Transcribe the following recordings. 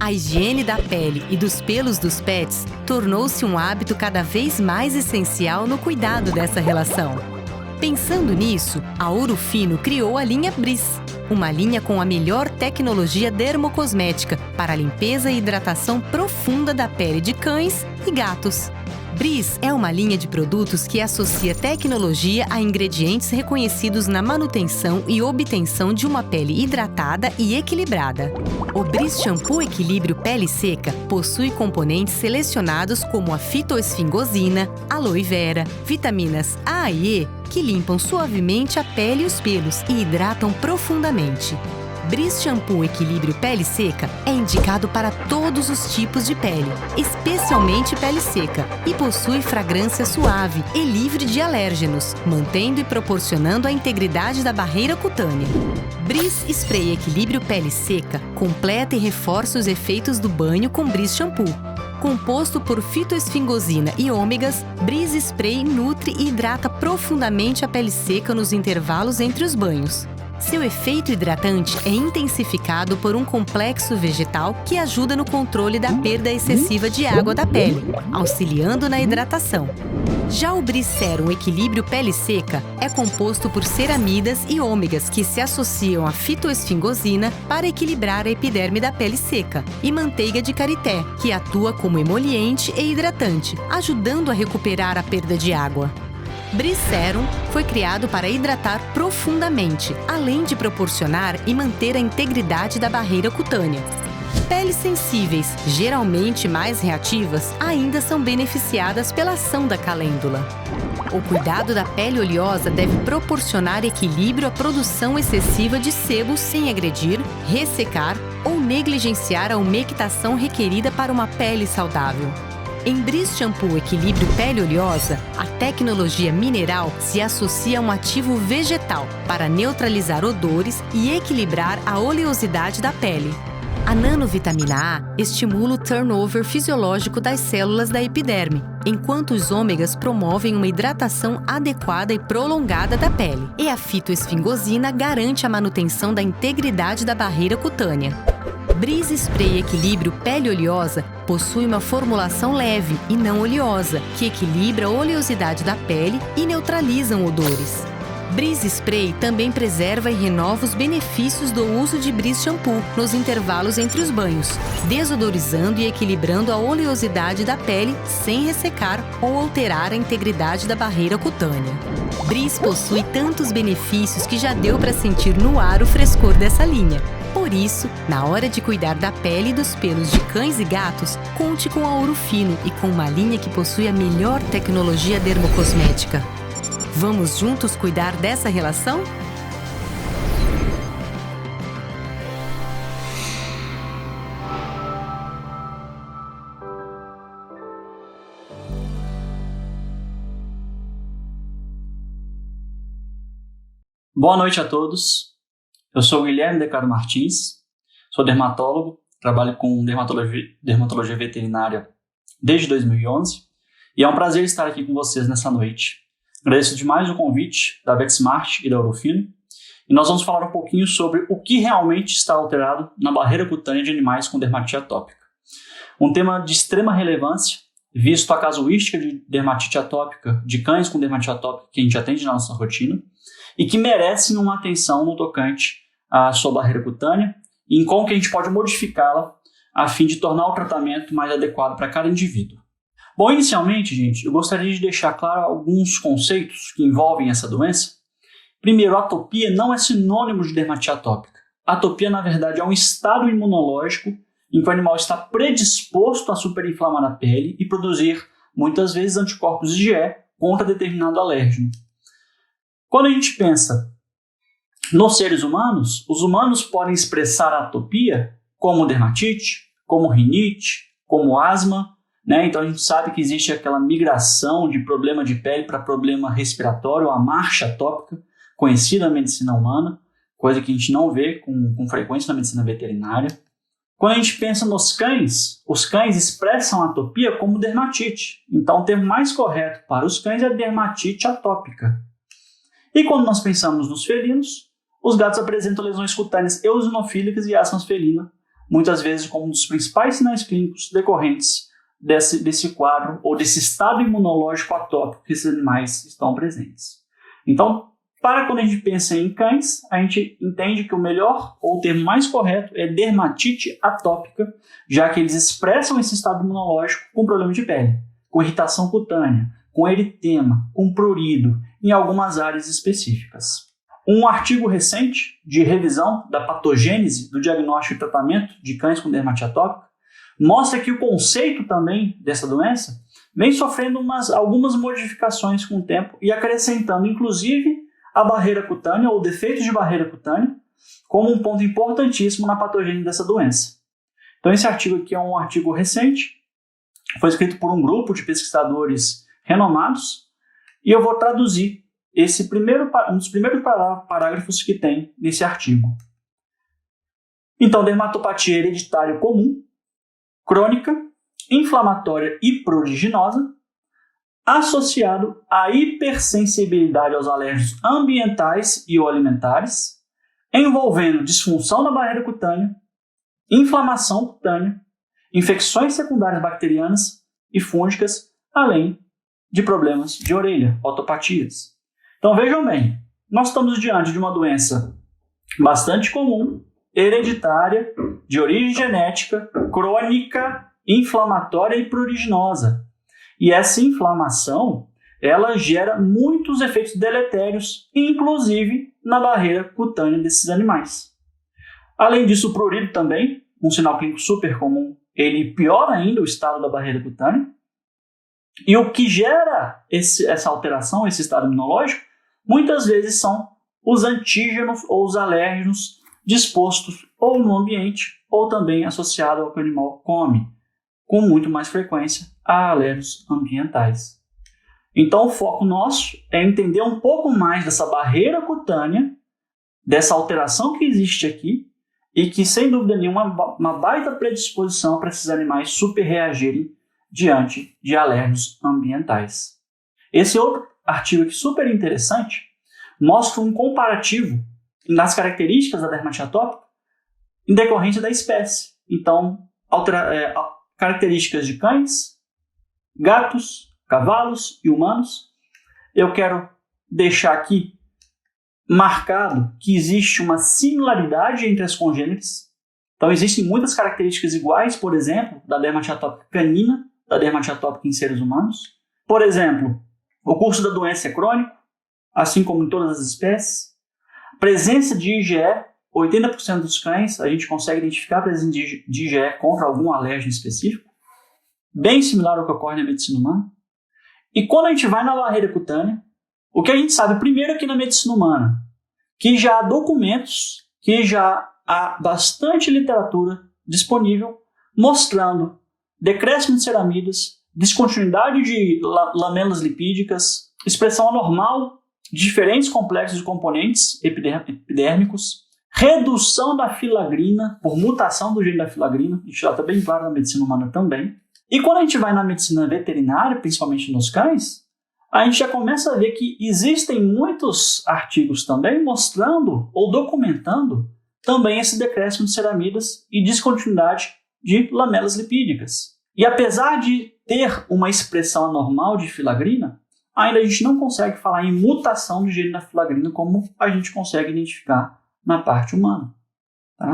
A higiene da pele e dos pelos dos pets tornou-se um hábito cada vez mais essencial no cuidado dessa relação. Pensando nisso, a Ouro Fino criou a linha Brizz, uma linha com a melhor tecnologia dermocosmética para a limpeza e hidratação profunda da pele de cães e gatos. Brizz é uma linha de produtos que associa tecnologia a ingredientes reconhecidos na manutenção e obtenção de uma pele hidratada e equilibrada. O Brizz Shampoo Equilíbrio Pele Seca possui componentes selecionados como a fitoesfingosina, aloe vera, vitaminas A e E, que limpam suavemente a pele e os pelos e hidratam profundamente. Brizz Shampoo Equilíbrio Pele Seca é indicado para todos os tipos de pele, especialmente pele seca, e possui fragrância suave e livre de alérgenos, mantendo e proporcionando a integridade da barreira cutânea. Brizz Spray Equilíbrio Pele Seca completa e reforça os efeitos do banho com Brizz Shampoo. Composto por fitoesfingosina e ômegas, Brizz Spray nutre e hidrata profundamente a pele seca nos intervalos entre os banhos. Seu efeito hidratante é intensificado por um complexo vegetal que ajuda no controle da perda excessiva de água da pele, auxiliando na hidratação. Já o Brizz Serum Equilíbrio Pele Seca é composto por ceramidas e ômegas que se associam à fitoesfingosina para equilibrar a epiderme da pele seca, e manteiga de karité, que atua como emoliente e hidratante, ajudando a recuperar a perda de água. Brizz Serum foi criado para hidratar profundamente, além de proporcionar e manter a integridade da barreira cutânea. Peles sensíveis, geralmente mais reativas, ainda são beneficiadas pela ação da calêndula. O cuidado da pele oleosa deve proporcionar equilíbrio à produção excessiva de sebo sem agredir, ressecar ou negligenciar a umectação requerida para uma pele saudável. Em Brizz Shampoo Equilíbrio Pele Oleosa, a tecnologia mineral se associa a um ativo vegetal para neutralizar odores e equilibrar a oleosidade da pele. A nanovitamina A estimula o turnover fisiológico das células da epiderme, enquanto os ômegas promovem uma hidratação adequada e prolongada da pele. E a fitoesfingosina garante a manutenção da integridade da barreira cutânea. Brizz Spray Equilíbrio Pele Oleosa possui uma formulação leve e não oleosa, que equilibra a oleosidade da pele e neutraliza odores. Brizz Spray também preserva e renova os benefícios do uso de Brizz Shampoo nos intervalos entre os banhos, desodorizando e equilibrando a oleosidade da pele sem ressecar ou alterar a integridade da barreira cutânea. Brizz possui tantos benefícios que já deu para sentir no ar o frescor dessa linha. Por isso, na hora de cuidar da pele e dos pelos de cães e gatos, conte com a Ouro Fino e com uma linha que possui a melhor tecnologia dermocosmética. Vamos juntos cuidar dessa relação? Boa noite a todos. Eu sou o Guilherme Decaro Martins, sou dermatólogo, trabalho com dermatologia veterinária desde 2011 e é um prazer estar aqui com vocês nessa noite. Agradeço demais o convite da VetSmart e da Ouro Fino e nós vamos falar um pouquinho sobre o que realmente está alterado na barreira cutânea de animais com dermatite atópica. Um tema de extrema relevância, visto a casuística de dermatite atópica de cães com dermatite atópica que a gente atende na nossa rotina, e que merecem uma atenção no tocante à sua barreira cutânea e em como que a gente pode modificá-la a fim de tornar o tratamento mais adequado para cada indivíduo. Bom, inicialmente, gente, eu gostaria de deixar claro alguns conceitos que envolvem essa doença. Primeiro, atopia não é sinônimo de dermatite atópica. Atopia, na verdade, é um estado imunológico em que o animal está predisposto a superinflamar a pele e produzir, muitas vezes, anticorpos IgE contra determinado alérgeno. Quando a gente pensa nos seres humanos, os humanos podem expressar a atopia como dermatite, como rinite, como asma, né? Então a gente sabe que existe aquela migração de problema de pele para problema respiratório, a marcha atópica, conhecida na medicina humana, coisa que a gente não vê com frequência na medicina veterinária. Quando a gente pensa nos cães, os cães expressam a atopia como dermatite. Então o termo mais correto para os cães é dermatite atópica. E quando nós pensamos nos felinos, os gatos apresentam lesões cutâneas eosinofílicas e asma felina muitas vezes como um dos principais sinais clínicos decorrentes desse quadro ou desse estado imunológico atópico que esses animais estão presentes. Então, para quando a gente pensa em cães, a gente entende que o melhor ou o termo mais correto é dermatite atópica, já que eles expressam esse estado imunológico com problema de pele, com irritação cutânea, com eritema, com prurido, em algumas áreas específicas. Um artigo recente de revisão da patogênese do diagnóstico e tratamento de cães com dermatite atópica mostra que o conceito também dessa doença vem sofrendo algumas modificações com o tempo e acrescentando, inclusive, a barreira cutânea ou defeitos de barreira cutânea como um ponto importantíssimo na patogênese dessa doença. Então, esse artigo aqui é um artigo recente, foi escrito por um grupo de pesquisadores renomados e eu vou traduzir um dos primeiros parágrafos que tem nesse artigo. Então, dermatopatia hereditária comum, crônica, inflamatória e pruriginosa, associado à hipersensibilidade aos alérgenos ambientais e ou alimentares, envolvendo disfunção da barreira cutânea, inflamação cutânea, infecções secundárias bacterianas e fúngicas, além de problemas de orelha, otopatias. Então vejam bem, nós estamos diante de uma doença bastante comum, hereditária, de origem genética, crônica, inflamatória e pruriginosa. E essa inflamação, ela gera muitos efeitos deletérios, inclusive na barreira cutânea desses animais. Além disso, o prurido também, um sinal clínico super comum, ele piora ainda o estado da barreira cutânea. E o que gera essa alteração, esse estado imunológico, muitas vezes são os antígenos ou os alérgenos dispostos ou no ambiente ou também associado ao que o animal come, com muito mais frequência a alérgenos ambientais. Então o foco nosso é entender um pouco mais dessa barreira cutânea, dessa alteração que existe aqui e que sem dúvida nenhuma uma baita predisposição para esses animais super reagirem diante de alérgenos ambientais. Esse outro artigo aqui super interessante mostra um comparativo nas características da dermatite atópica em decorrência da espécie. Então, características de cães, gatos, cavalos e humanos. Eu quero deixar aqui marcado que existe uma similaridade entre as congêneres. Então, existem muitas características iguais, por exemplo, da dermatite atópica canina, da dermatite atópica em seres humanos. Por exemplo, o curso da doença é crônico, assim como em todas as espécies. Presença de IgE, 80% dos cães, a gente consegue identificar a presença de IgE contra algum alérgeno específico, bem similar ao que ocorre na medicina humana. E quando a gente vai na barreira cutânea, o que a gente sabe primeiro aqui na medicina humana, que já há documentos, que já há bastante literatura disponível, mostrando decréscimo de ceramidas, descontinuidade de lamelas lipídicas, expressão anormal de diferentes complexos de componentes epidérmicos, redução da filagrina por mutação do gene da filagrina, isso já está bem claro na medicina humana também. E quando a gente vai na medicina veterinária, principalmente nos cães, a gente já começa a ver que existem muitos artigos também mostrando ou documentando também esse decréscimo de ceramidas e descontinuidade de lamelas lipídicas. E apesar de ter uma expressão anormal de filagrina, ainda a gente não consegue falar em mutação do gene da filagrina como a gente consegue identificar na parte humana. Tá?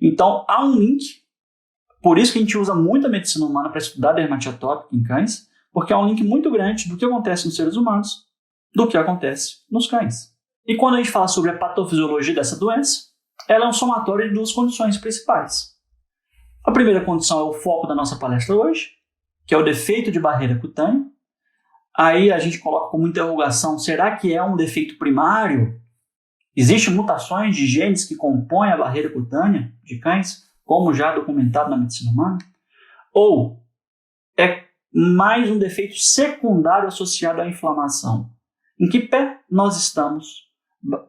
Então, há um link, por isso que a gente usa muito a medicina humana para estudar dermatite atópica em cães, porque há um link muito grande do que acontece nos seres humanos do que acontece nos cães. E quando a gente fala sobre a patofisiologia dessa doença, ela é um somatório de duas condições principais. A primeira condição é o foco da nossa palestra hoje, que é o defeito de barreira cutânea. Aí a gente coloca como interrogação, será que é um defeito primário? Existem mutações de genes que compõem a barreira cutânea de cães, como já documentado na medicina humana? Ou é mais um defeito secundário associado à inflamação? Em que pé nós estamos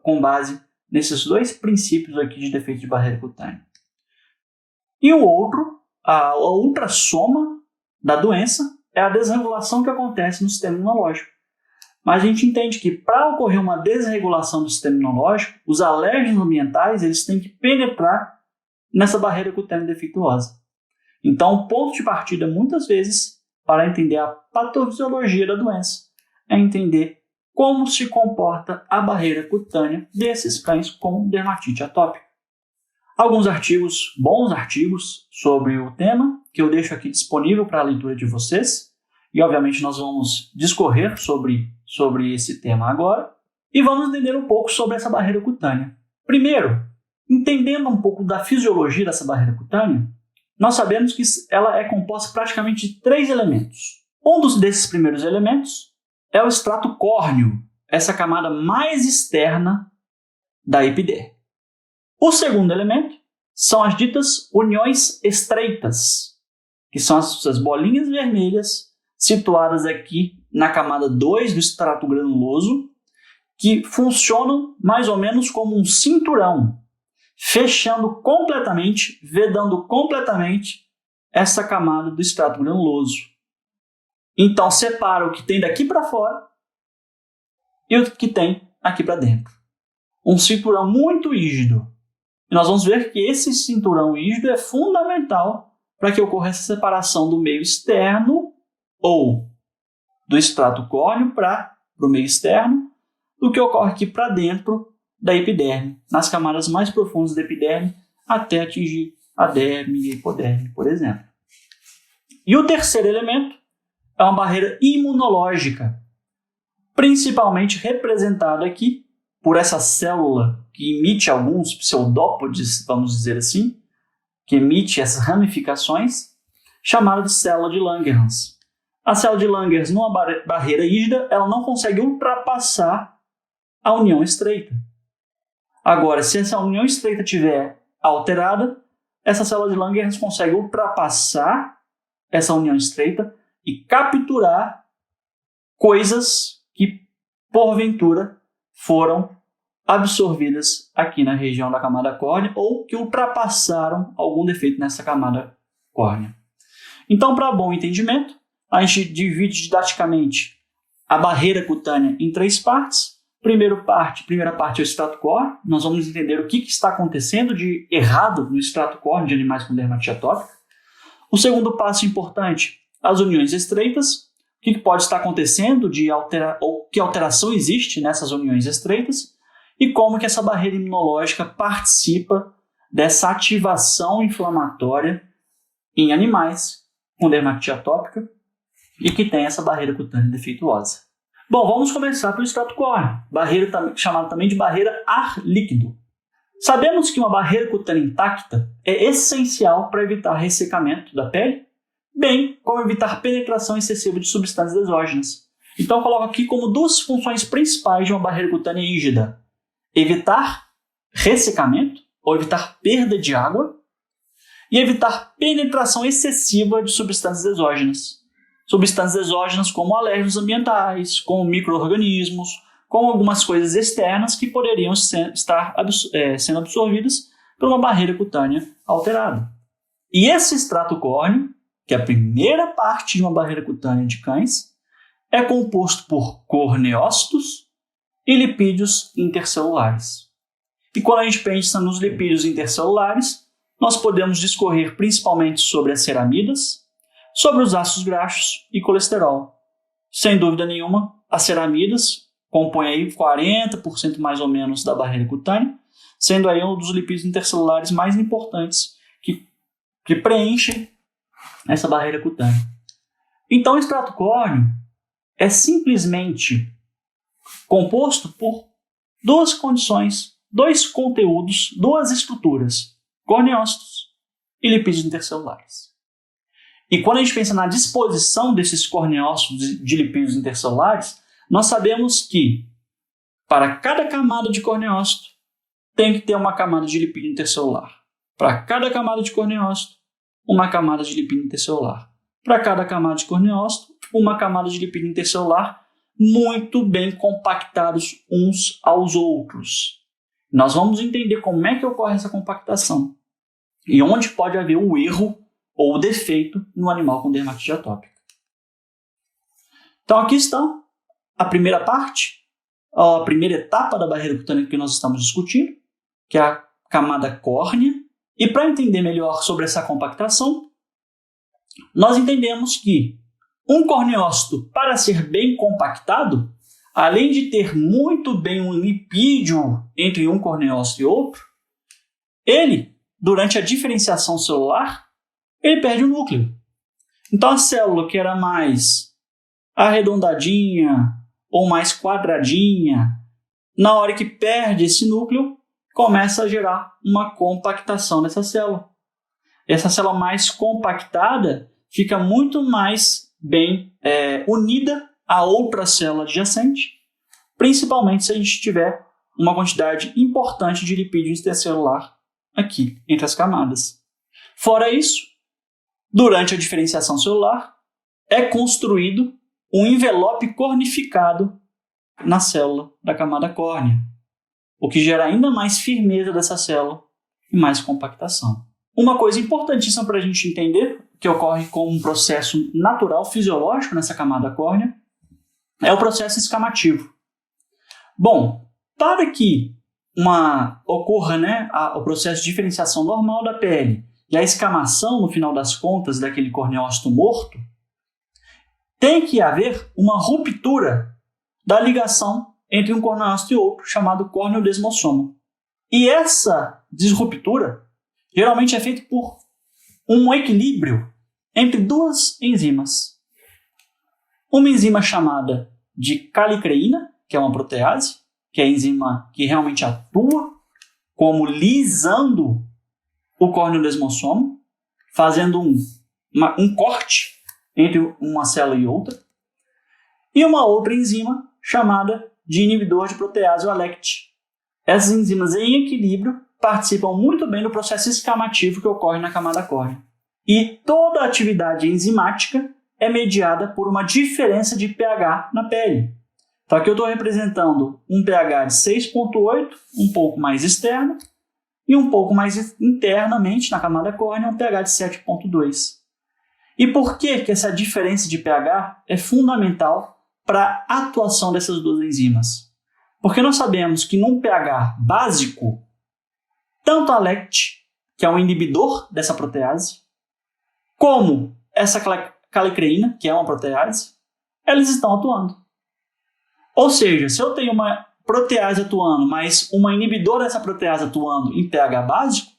com base nesses dois princípios aqui de defeito de barreira cutânea? E o outro, a outra soma da doença, é a desregulação que acontece no sistema imunológico. Mas a gente entende que para ocorrer uma desregulação do sistema imunológico, os alérgenos ambientais eles têm que penetrar nessa barreira cutânea defeituosa. Então, o ponto de partida, muitas vezes, para entender a patofisiologia da doença, é entender como se comporta a barreira cutânea desses cães com dermatite atópica. Alguns artigos, bons artigos, sobre o tema, que eu deixo aqui disponível para a leitura de vocês. E, obviamente, nós vamos discorrer sobre esse tema agora. E vamos entender um pouco sobre essa barreira cutânea. Primeiro, entendendo um pouco da fisiologia dessa barreira cutânea, nós sabemos que ela é composta praticamente de 3 elementos. Um desses primeiros elementos é o estrato córneo, essa camada mais externa da epiderme. O segundo elemento são as ditas uniões estreitas, que são essas bolinhas vermelhas situadas aqui na camada 2 do estrato granuloso, que funcionam mais ou menos como um cinturão, fechando completamente, vedando completamente essa camada do estrato granuloso. Então, separa o que tem daqui para fora e o que tem aqui para dentro. Um cinturão muito rígido. E nós vamos ver que esse cinturão rígido é fundamental para que ocorra essa separação do meio externo ou do estrato córneo para o meio externo, do que ocorre aqui para dentro da epiderme, nas camadas mais profundas da epiderme, até atingir a derme e a hipoderme, por exemplo. E o terceiro elemento é uma barreira imunológica, principalmente representada aqui por essa célula que emite alguns pseudópodes, vamos dizer assim, que emite essas ramificações, chamada de célula de Langerhans. A célula de Langerhans, numa barreira rígida, ela não consegue ultrapassar a união estreita. Agora, se essa união estreita estiver alterada, essa célula de Langerhans consegue ultrapassar essa união estreita e capturar coisas que, porventura, foram absorvidas aqui na região da camada córnea ou que ultrapassaram algum defeito nessa camada córnea. Então, para bom entendimento, a gente divide didaticamente a barreira cutânea em 3 partes. Primeira parte é o estrato córneo. Nós vamos entender o que está acontecendo de errado no estrato córneo de animais com dermatite atópica. O segundo passo importante, as uniões estreitas. O que pode estar acontecendo ou que alteração existe nessas uniões estreitas e como que essa barreira imunológica participa dessa ativação inflamatória em animais com dermatite atópica e que tem essa barreira cutânea defeituosa. Bom, vamos começar pelo estrato córneo, chamada também de barreira ar líquido. Sabemos que uma barreira cutânea intacta é essencial para evitar ressecamento da pele, bem como evitar penetração excessiva de substâncias exógenas. Então, eu coloco aqui como 2 funções principais de uma barreira cutânea rígida: evitar ressecamento, ou evitar perda de água, e evitar penetração excessiva de substâncias exógenas. Substâncias exógenas como alérgenos ambientais, como micro-organismos, como algumas coisas externas que poderiam estar sendo absorvidas por uma barreira cutânea alterada. E esse estrato córneo, que é a primeira parte de uma barreira cutânea de cães, é composto por corneócitos e lipídios intercelulares. E quando a gente pensa nos lipídios intercelulares, nós podemos discorrer principalmente sobre as ceramidas, sobre os ácidos graxos e colesterol. Sem dúvida nenhuma, as ceramidas compõem aí 40% mais ou menos da barreira cutânea, sendo aí um dos lipídios intercelulares mais importantes que preenchem essa barreira cutânea. Então, o estrato córneo é simplesmente composto por 2 condições, 2 conteúdos, 2 estruturas: corneócitos e lipídios intercelulares. E quando a gente pensa na disposição desses corneócitos de lipídios intercelulares, nós sabemos que para cada camada de corneócito tem que ter uma camada de lipídio intercelular. Para cada camada de corneócito, uma camada de lipídio intercelular. Para cada camada de corneócito, uma camada de lipídio intercelular, muito bem compactados uns aos outros. Nós vamos entender como é que ocorre essa compactação e onde pode haver o erro ou o defeito no animal com dermatite atópica. Então aqui está a primeira parte, a primeira etapa da barreira cutânea que nós estamos discutindo, que é a camada córnea E para entender melhor sobre essa compactação, nós entendemos que um corneócito, para ser bem compactado, além de ter muito bem um lipídio entre um corneócito e outro, ele, durante a diferenciação celular, ele perde o núcleo. Então a célula que era mais arredondadinha ou mais quadradinha, na hora que perde esse núcleo, começa a gerar uma compactação nessa célula. Essa célula mais compactada fica muito mais bem unida a outra célula adjacente, principalmente se a gente tiver uma quantidade importante de lipídio intercelular aqui, entre as camadas. Fora isso, durante a diferenciação celular, é construído um envelope cornificado na célula da camada córnea, o que gera ainda mais firmeza dessa célula e mais compactação. Uma coisa importantíssima para a gente entender, que ocorre como um processo natural, fisiológico nessa camada córnea, é o processo escamativo. Bom, para que ocorra o processo de diferenciação normal da pele e a escamação, no final das contas, daquele corneócito morto, tem que haver uma ruptura da ligação entre um corneócito e outro, chamado córneo-desmossoma. E essa disruptura geralmente é feita por um equilíbrio entre duas enzimas. Uma enzima chamada de calicreína, que é uma protease, que é a enzima que realmente atua como lisando o córneo-desmossoma, fazendo um corte entre uma célula e outra. E uma outra enzima chamada de inibidor de protease, o ALECT. Essas enzimas em equilíbrio participam muito bem do processo escamativo que ocorre na camada córnea. E toda a atividade enzimática é mediada por uma diferença de pH na pele. Então aqui eu estou representando um pH de 6,8, um pouco mais externo, e um pouco mais internamente na camada córnea, um pH de 7,2. E por que essa diferença de pH é fundamental para a atuação dessas duas enzimas? Porque nós sabemos que num pH básico, tanto a LECT, que é um inibidor dessa protease, como essa calicreína, que é uma protease, elas estão atuando. Ou seja, se eu tenho uma protease atuando, mas uma inibidora dessa protease atuando em pH básico,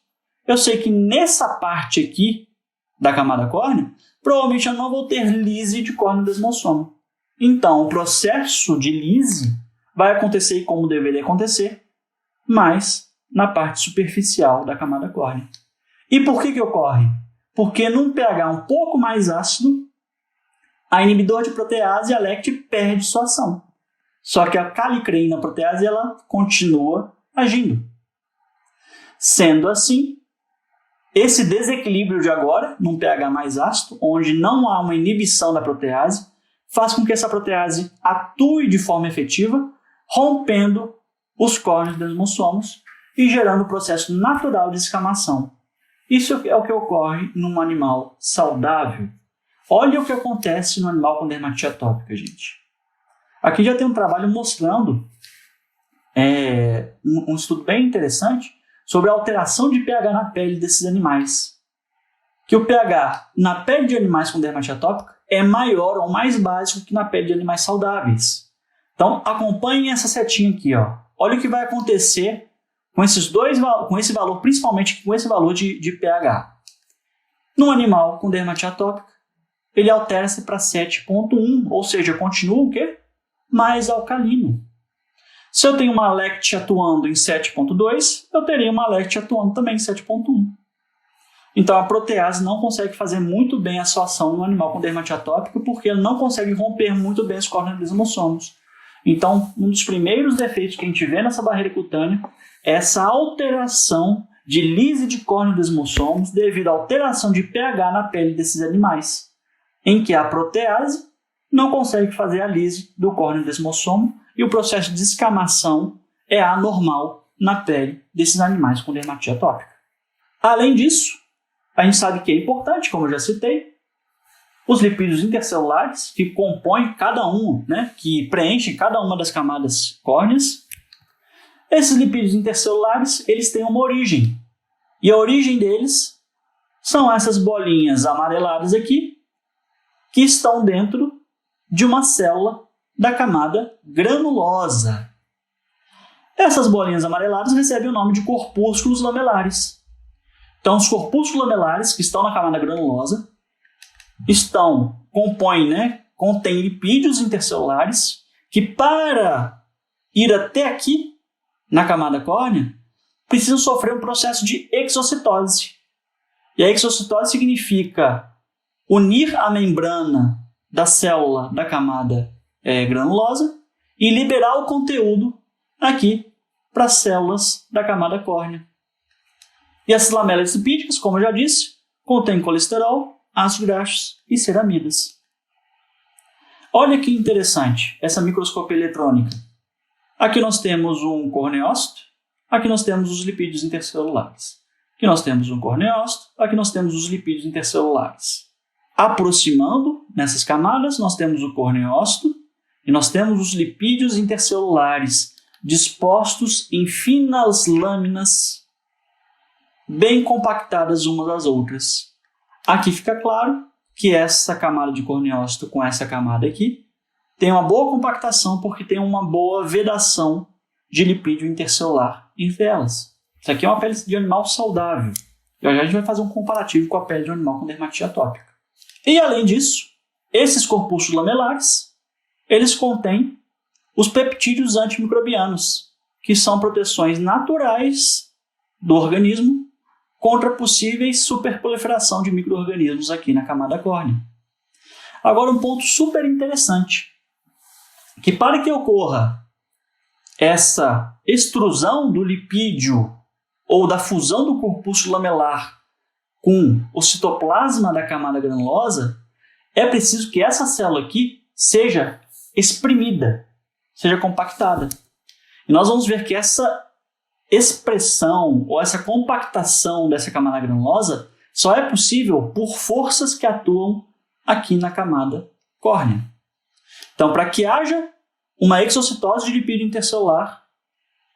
eu sei que nessa parte aqui da camada córnea, provavelmente eu não vou ter lise de córneo-desmossoma. Então, o processo de lise vai acontecer como deveria acontecer, mas na parte superficial da camada córnea. E por que ocorre? Porque num pH um pouco mais ácido, a inibidor de protease, a LECT, perde sua ação. Só que a calicreína protease ela continua agindo. Sendo assim, esse desequilíbrio de agora, num pH mais ácido, onde não há uma inibição da protease, faz com que essa protease atue de forma efetiva, rompendo os córneos-desmossomos e gerando o processo natural de escamação. Isso é o que ocorre num animal saudável. Olha o que acontece no animal com dermatite atópica, gente. Aqui já tem um trabalho mostrando um estudo bem interessante sobre a alteração de pH na pele desses animais. Que o pH na pele de animais com dermatite atópica é maior ou mais básico que na pele de animais saudáveis. Então, acompanhem essa setinha aqui. Olha o que vai acontecer com esse valor, principalmente com esse valor de pH. No animal com dermatite atópica, ele altera-se para 7,1, ou seja, continua o quê? Mais alcalino. Se eu tenho uma LECT atuando em 7,2, eu teria uma LECT atuando também em 7,1. Então a protease não consegue fazer muito bem a sua ação no animal com dermatite atópica porque ele não consegue romper muito bem os córneos-desmossomos. Então, um dos primeiros defeitos que a gente vê nessa barreira cutânea é essa alteração de lise de córneo-desmossomos devido à alteração de pH na pele desses animais, em que a protease não consegue fazer a lise do córneo-desmossoma e o processo de escamação é anormal na pele desses animais com dermatite atópica. Além disso, a gente sabe que é importante, como eu já citei, os lipídios intercelulares que compõem cada um, que preenchem cada uma das camadas córneas. Esses lipídios intercelulares, eles têm uma origem. E a origem deles são essas bolinhas amareladas aqui, que estão dentro de uma célula da camada granulosa. Essas bolinhas amareladas recebem o nome de corpúsculos lamelares. Então, os corpúsculos lamelares que estão na camada granulosa contêm lipídios intercelulares que, para ir até aqui, na camada córnea, precisam sofrer um processo de exocitose. E a exocitose significa unir a membrana da célula da camada granulosa e liberar o conteúdo aqui para as células da camada córnea. E essas lamelas lipídicas, como eu já disse, contêm colesterol, ácidos graxos e ceramidas. Olha que interessante essa microscopia eletrônica. Aqui nós temos um corneócito, aqui nós temos os lipídios intercelulares. Aqui nós temos um corneócito, aqui nós temos os lipídios intercelulares. Aproximando nessas camadas, nós temos o corneócito e nós temos os lipídios intercelulares dispostos em finas lâminas bem compactadas umas das outras. Aqui fica claro que essa camada de corneócito com essa camada aqui tem uma boa compactação porque tem uma boa vedação de lipídio intercelular entre elas. Isso aqui é uma pele de animal saudável. E a gente vai fazer um comparativo com a pele de um animal com dermatite atópica. E além disso, esses corpúsculos lamelares, eles contêm os peptídeos antimicrobianos, que são proteções naturais do organismo contra possíveis superproliferação de micro-organismos aqui na camada córnea. Agora, um ponto super interessante, que para que ocorra essa extrusão do lipídio ou da fusão do corpúsculo lamelar com o citoplasma da camada granulosa, é preciso que essa célula aqui seja exprimida, seja compactada. E nós vamos ver que essa expressão ou essa compactação dessa camada granulosa só é possível por forças que atuam aqui na camada córnea. Então, para que haja uma exocitose de lipídio intercelular,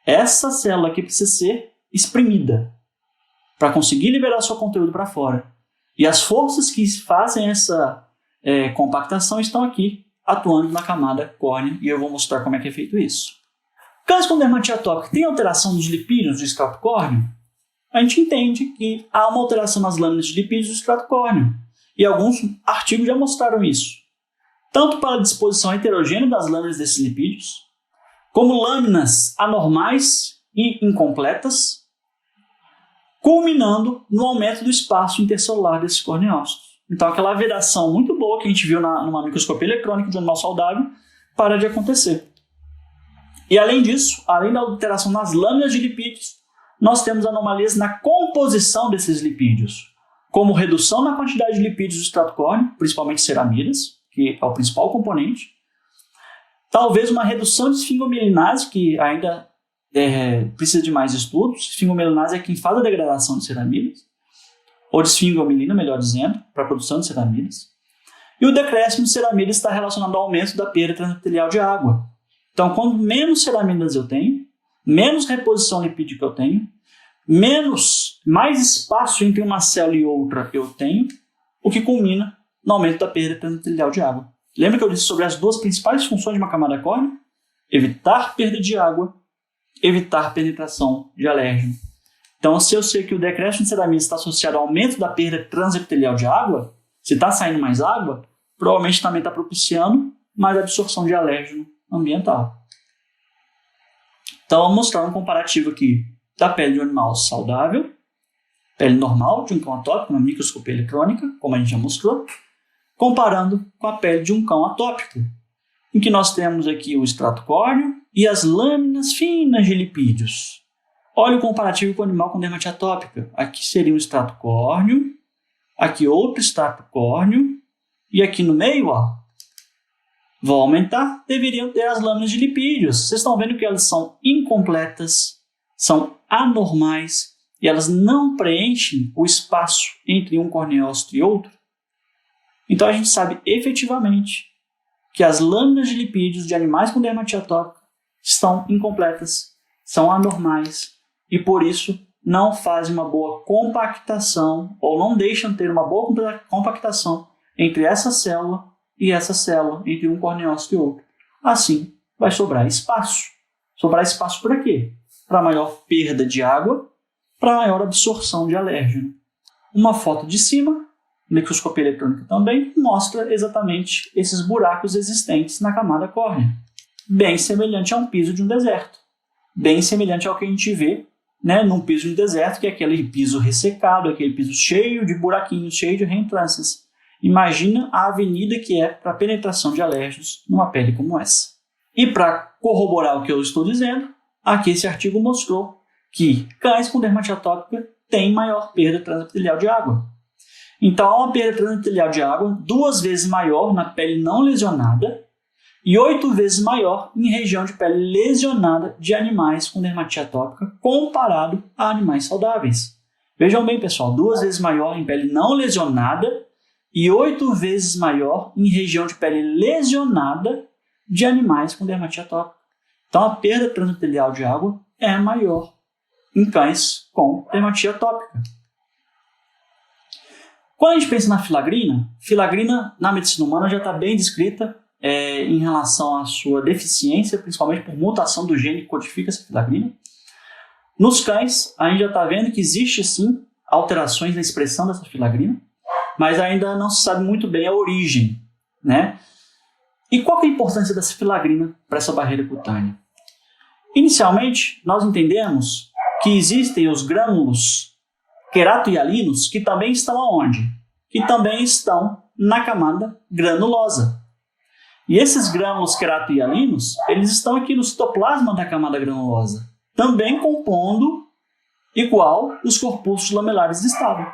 essa célula aqui precisa ser exprimida para conseguir liberar seu conteúdo para fora. E as forças que fazem essa compactação estão aqui, atuando na camada córnea, e eu vou mostrar como é que é feito isso. Caso com dermatite atópica tem alteração dos lipídios do extrato córneo, a gente entende que há uma alteração nas lâminas de lipídios do extrato córneo. E alguns artigos já mostraram isso. Tanto para a disposição heterogênea das lâminas desses lipídios, como lâminas anormais e incompletas, culminando no aumento do espaço intercelular desses corneócitos. Então, aquela vedação muito boa que a gente viu numa microscopia eletrônica de um animal saudável para de acontecer. E além disso, além da alteração nas lâminas de lipídios, nós temos anomalias na composição desses lipídios, como redução na quantidade de lipídios do extrato córneo, principalmente ceramidas, que é o principal componente, talvez uma redução de esfingomielinase, que ainda precisa de mais estudos. Esfingomielinase é quem faz a degradação de ceramidas, ou de esfingomielina, melhor dizendo, para a produção de ceramidas. E o decréscimo de ceramidas está relacionado ao aumento da perda transepitelial de água. Então, quanto menos ceramidas eu tenho, menos reposição lipídica eu tenho, mais espaço entre uma célula e outra eu tenho, o que culmina no aumento da perda transepitelial de água. Lembra que eu disse sobre as duas principais funções de uma camada córnea? Evitar perda de água, evitar penetração de alérgeno. Então, se eu sei que o decréscimo de ceramidas está associado ao aumento da perda transepitelial de água, se está saindo mais água, provavelmente também está propiciando mais absorção de alérgeno ambiental. Então, vamos mostrar um comparativo aqui da pele de um animal saudável, pele normal de um cão atópico, uma microscopia eletrônica, como a gente já mostrou, comparando com a pele de um cão atópico, em que nós temos aqui o extrato córneo e as lâminas finas de lipídios. Olha o comparativo com o animal com dermatite atópica. Aqui seria um extrato córneo, aqui outro extrato córneo, e aqui no meio, vou aumentar, deveriam ter as lâminas de lipídios. Vocês estão vendo que elas são incompletas, são anormais, e elas não preenchem o espaço entre um corneócito e outro. Então a gente sabe efetivamente que as lâminas de lipídios de animais com dermatite atópica estão incompletas, são anormais, e por isso não fazem uma boa compactação ou não deixam ter uma boa compactação entre essa célula e essa célula, entre um corneócito e outro. Assim, vai sobrar espaço. Sobrar espaço para quê? Para maior perda de água, para maior absorção de alérgeno. Uma foto de cima, microscopia eletrônica também, mostra exatamente esses buracos existentes na camada córnea. Bem semelhante a um piso de um deserto. Bem semelhante ao que a gente vê, né, num piso de um deserto, que é aquele piso ressecado, aquele piso cheio de buraquinhos, cheio de reentrâncias. Imagina a avenida que é para a penetração de alérgenos numa pele como essa. E para corroborar o que eu estou dizendo, aqui esse artigo mostrou que cães com dermatite atópica têm maior perda transepitelial de água. Então, há uma perda transepitelial de água 2 vezes maior na pele não lesionada e 8 vezes maior em região de pele lesionada de animais com dermatite atópica comparado a animais saudáveis. Vejam bem, pessoal, 2 vezes maior em pele não lesionada e 8 vezes maior em região de pele lesionada de animais com dermatite atópica. Então, a perda transepitelial de água é maior em cães com dermatite atópica. Quando a gente pensa na filagrina na medicina humana já está bem descrita em relação à sua deficiência, principalmente por mutação do gene que codifica essa filagrina. Nos cães, a gente já está vendo que existe sim alterações na expressão dessa filagrina, mas ainda não se sabe muito bem a origem, né? E qual que é a importância dessa filagrina para essa barreira cutânea? Inicialmente, nós entendemos que existem os grânulos queratohialinos que também estão aonde? Que também estão na camada granulosa. E esses grânulos queratohialinos, eles estão aqui no citoplasma da camada granulosa, também compondo igual os corpúsculos lamelares estáveis.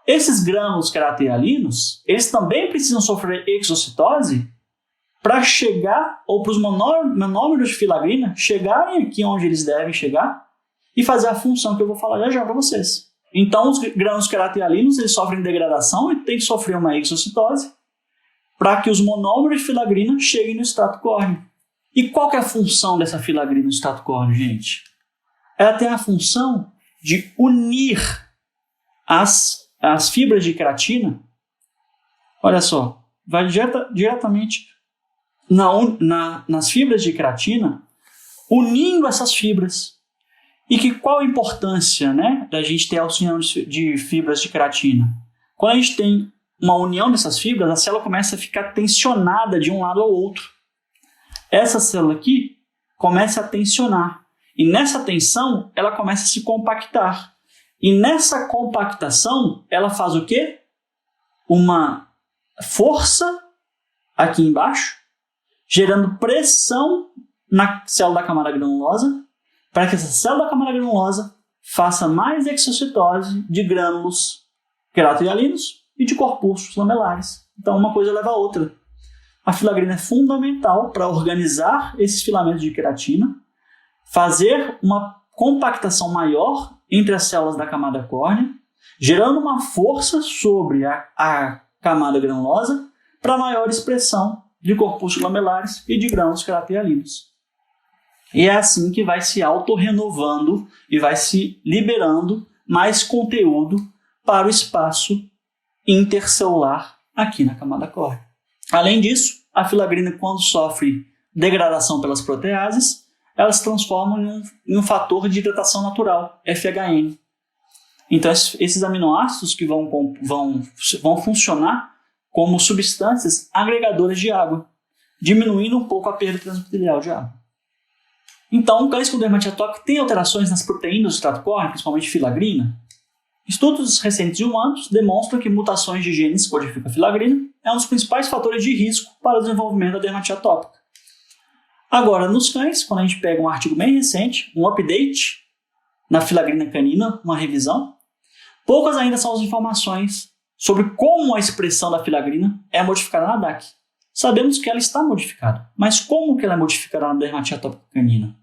Esses grânulos queratohialinos, eles também precisam sofrer exocitose para chegar, ou para os monômeros de filagrina chegarem aqui onde eles devem chegar e fazer a função que eu vou falar já para vocês. Então, os grânulos queratohialinos, eles sofrem degradação e tem que sofrer uma exocitose para que os monômeros de filagrina cheguem no extrato córneo. E qual que é a função dessa filagrina no extrato córneo, gente? Ela tem a função de unir as fibras de queratina. Olha só, vai diretamente nas fibras de queratina, unindo essas fibras. E qual a importância, né, da gente ter a união de fibras de queratina? Quando a gente tem uma união dessas fibras, a célula começa a ficar tensionada de um lado ao outro. Essa célula aqui começa a tensionar. E nessa tensão, ela começa a se compactar. E nessa compactação, ela faz o quê? Uma força aqui embaixo, gerando pressão na célula da camada granulosa, para que essa célula da camada granulosa faça mais exocitose de grânulos queratohialinos e de corpúsculos lamelares. Então, uma coisa leva a outra. A filagrina é fundamental para organizar esses filamentos de queratina, fazer uma compactação maior entre as células da camada córnea, gerando uma força sobre a camada granulosa para maior expressão de corpúsculos lamelares e de grânulos queratohialinos. E é assim que vai se autorrenovando e vai se liberando mais conteúdo para o espaço intercelular aqui na camada córnea. Além disso, a filagrina, quando sofre degradação pelas proteases, elas se transformam em um fator de hidratação natural, FHN. Então, esses aminoácidos que vão funcionar como substâncias agregadoras de água, diminuindo um pouco a perda transepitelial de água. Então, cães com dermatite atópica têm alterações nas proteínas do extrato córneo, principalmente filagrina. Estudos recentes humanos demonstram que mutações de genes que codificam a filagrina é um dos principais fatores de risco para o desenvolvimento da dermatite atópica. Agora, nos cães, quando a gente pega um artigo bem recente, um update na filagrina canina, uma revisão, poucas ainda são as informações sobre como a expressão da filagrina é modificada na DAC. Sabemos que ela está modificada, mas como que ela é modificada na dermatite atópica canina?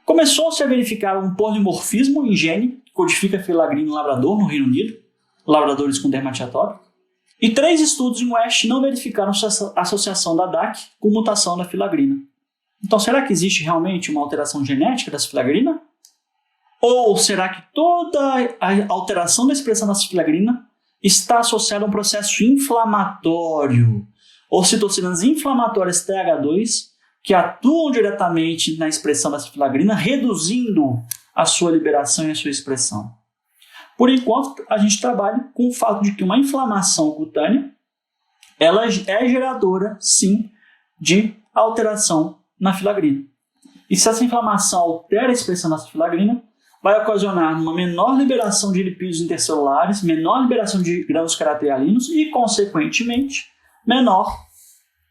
Começou-se a verificar um polimorfismo em gene que codifica a filagrina em labrador no Reino Unido, labradores com dermatite atópica, e 3 estudos em West não verificaram a associação da DAC com mutação da filagrina. Então, será que existe realmente uma alteração genética dessa filagrina? Ou será que toda a alteração da expressão da cilagrina está associada a um processo inflamatório, ou citocinas inflamatórias TH2 que atuam diretamente na expressão da cilagrina, reduzindo a sua liberação e a sua expressão? Por enquanto, a gente trabalha com o fato de que uma inflamação cutânea ela é geradora, sim, de alteração na filagrina. E se essa inflamação altera a expressão da filagrina, vai ocasionar uma menor liberação de lipídios intercelulares, menor liberação de grãos cratealinos e, consequentemente, menor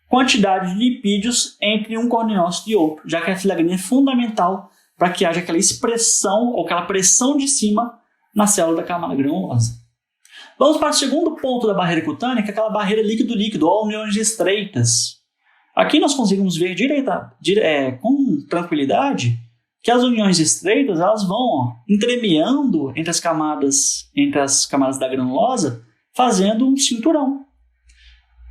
quantidade de lipídios entre um corneócito e outro, já que a filagrina é fundamental para que haja aquela expressão ou aquela pressão de cima na célula da camada granulosa. Vamos para o segundo ponto da barreira cutânea, que é aquela barreira líquido-líquido, ou uniões estreitas. Aqui nós conseguimos ver com tranquilidade que as uniões estreitas elas vão entremeando entre as camadas da granulosa, fazendo um cinturão.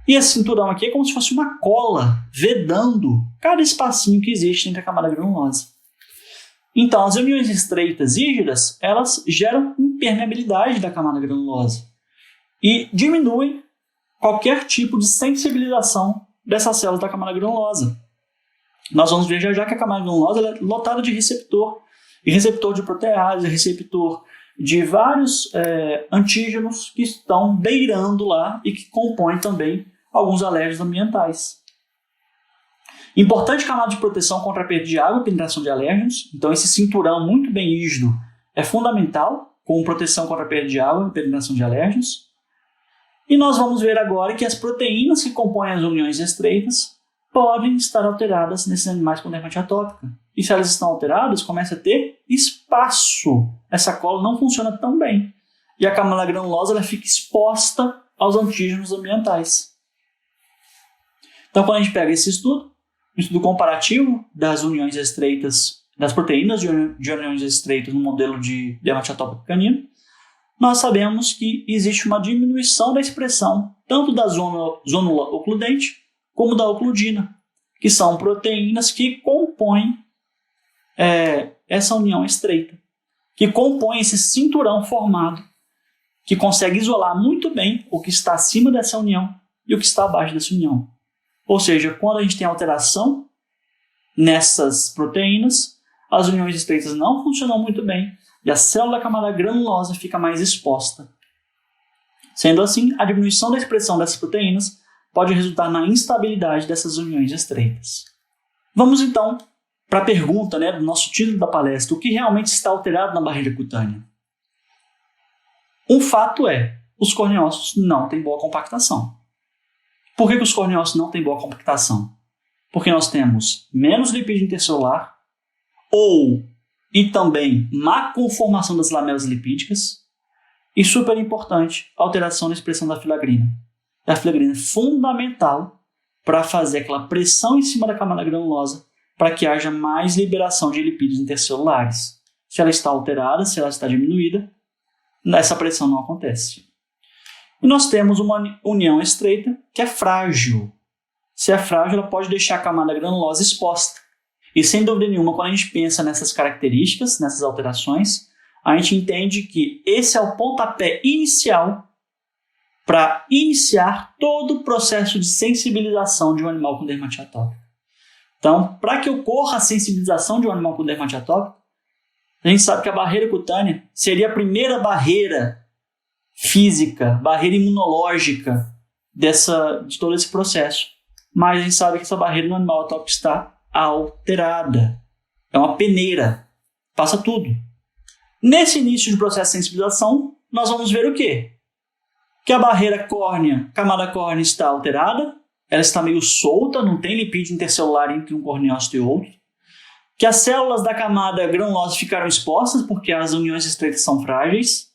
E esse cinturão aqui é como se fosse uma cola, vedando cada espacinho que existe entre a camada granulosa. Então, as uniões estreitas rígidas, elas geram impermeabilidade da camada granulosa e diminuem qualquer tipo de sensibilização dessas células da camada granulosa. Nós vamos ver já que a camada granulosa ela é lotada de receptor, e receptor de protease, receptor de vários antígenos que estão beirando lá e que compõem também alguns alérgenos ambientais. Importante camada de proteção contra a perda de água e penetração de alérgenos. Então, esse cinturão muito bem rígido é fundamental, com proteção contra a perda de água e penetração de alérgenos. E nós vamos ver agora que as proteínas que compõem as uniões estreitas podem estar alteradas nesses animais com dermatite atópica. E se elas estão alteradas, começa a ter espaço. Essa cola não funciona tão bem. E a camada granulosa ela fica exposta aos antígenos ambientais. Então, quando a gente pega esse estudo, um estudo comparativo das uniões estreitas, das proteínas de uniões estreitas no modelo de dermatite atópica canina, nós sabemos que existe uma diminuição da expressão tanto da zônula ocludente como da ocludina, que são proteínas que compõem essa união estreita, que compõem esse cinturão formado, que consegue isolar muito bem o que está acima dessa união e o que está abaixo dessa união. Ou seja, quando a gente tem alteração nessas proteínas, as uniões estreitas não funcionam muito bem e a célula da camada granulosa fica mais exposta. Sendo assim, a diminuição da expressão dessas proteínas pode resultar na instabilidade dessas uniões estreitas. Vamos então para a pergunta do nosso título da palestra: o que realmente está alterado na barreira cutânea? Um fato é, os corneócitos não têm boa compactação. Por que os corneócitos não têm boa compactação? Porque nós temos menos lipídio intercelular e também má conformação das lamelas lipídicas e, super importante, alteração da expressão da filagrina. A filagrina é fundamental para fazer aquela pressão em cima da camada granulosa para que haja mais liberação de lipídios intercelulares. Se ela está alterada, se ela está diminuída, essa pressão não acontece. E nós temos uma união estreita que é frágil. Se é frágil, ela pode deixar a camada granulosa exposta. E sem dúvida nenhuma, quando a gente pensa nessas características, nessas alterações, a gente entende que esse é o pontapé inicial para iniciar todo o processo de sensibilização de um animal com dermatite atópica. Então, para que ocorra a sensibilização de um animal com dermatite atópica, a gente sabe que a barreira cutânea seria a primeira barreira física, barreira imunológica de todo esse processo. Mas a gente sabe que essa barreira no animal atópico está alterada. É uma peneira. Passa tudo. Nesse início de processo de sensibilização, nós vamos ver o quê? Que a barreira córnea, camada córnea está alterada, ela está meio solta, não tem lipídio intercelular entre um corneócito e outro. Que as células da camada granulosa ficaram expostas porque as uniões estreitas são frágeis.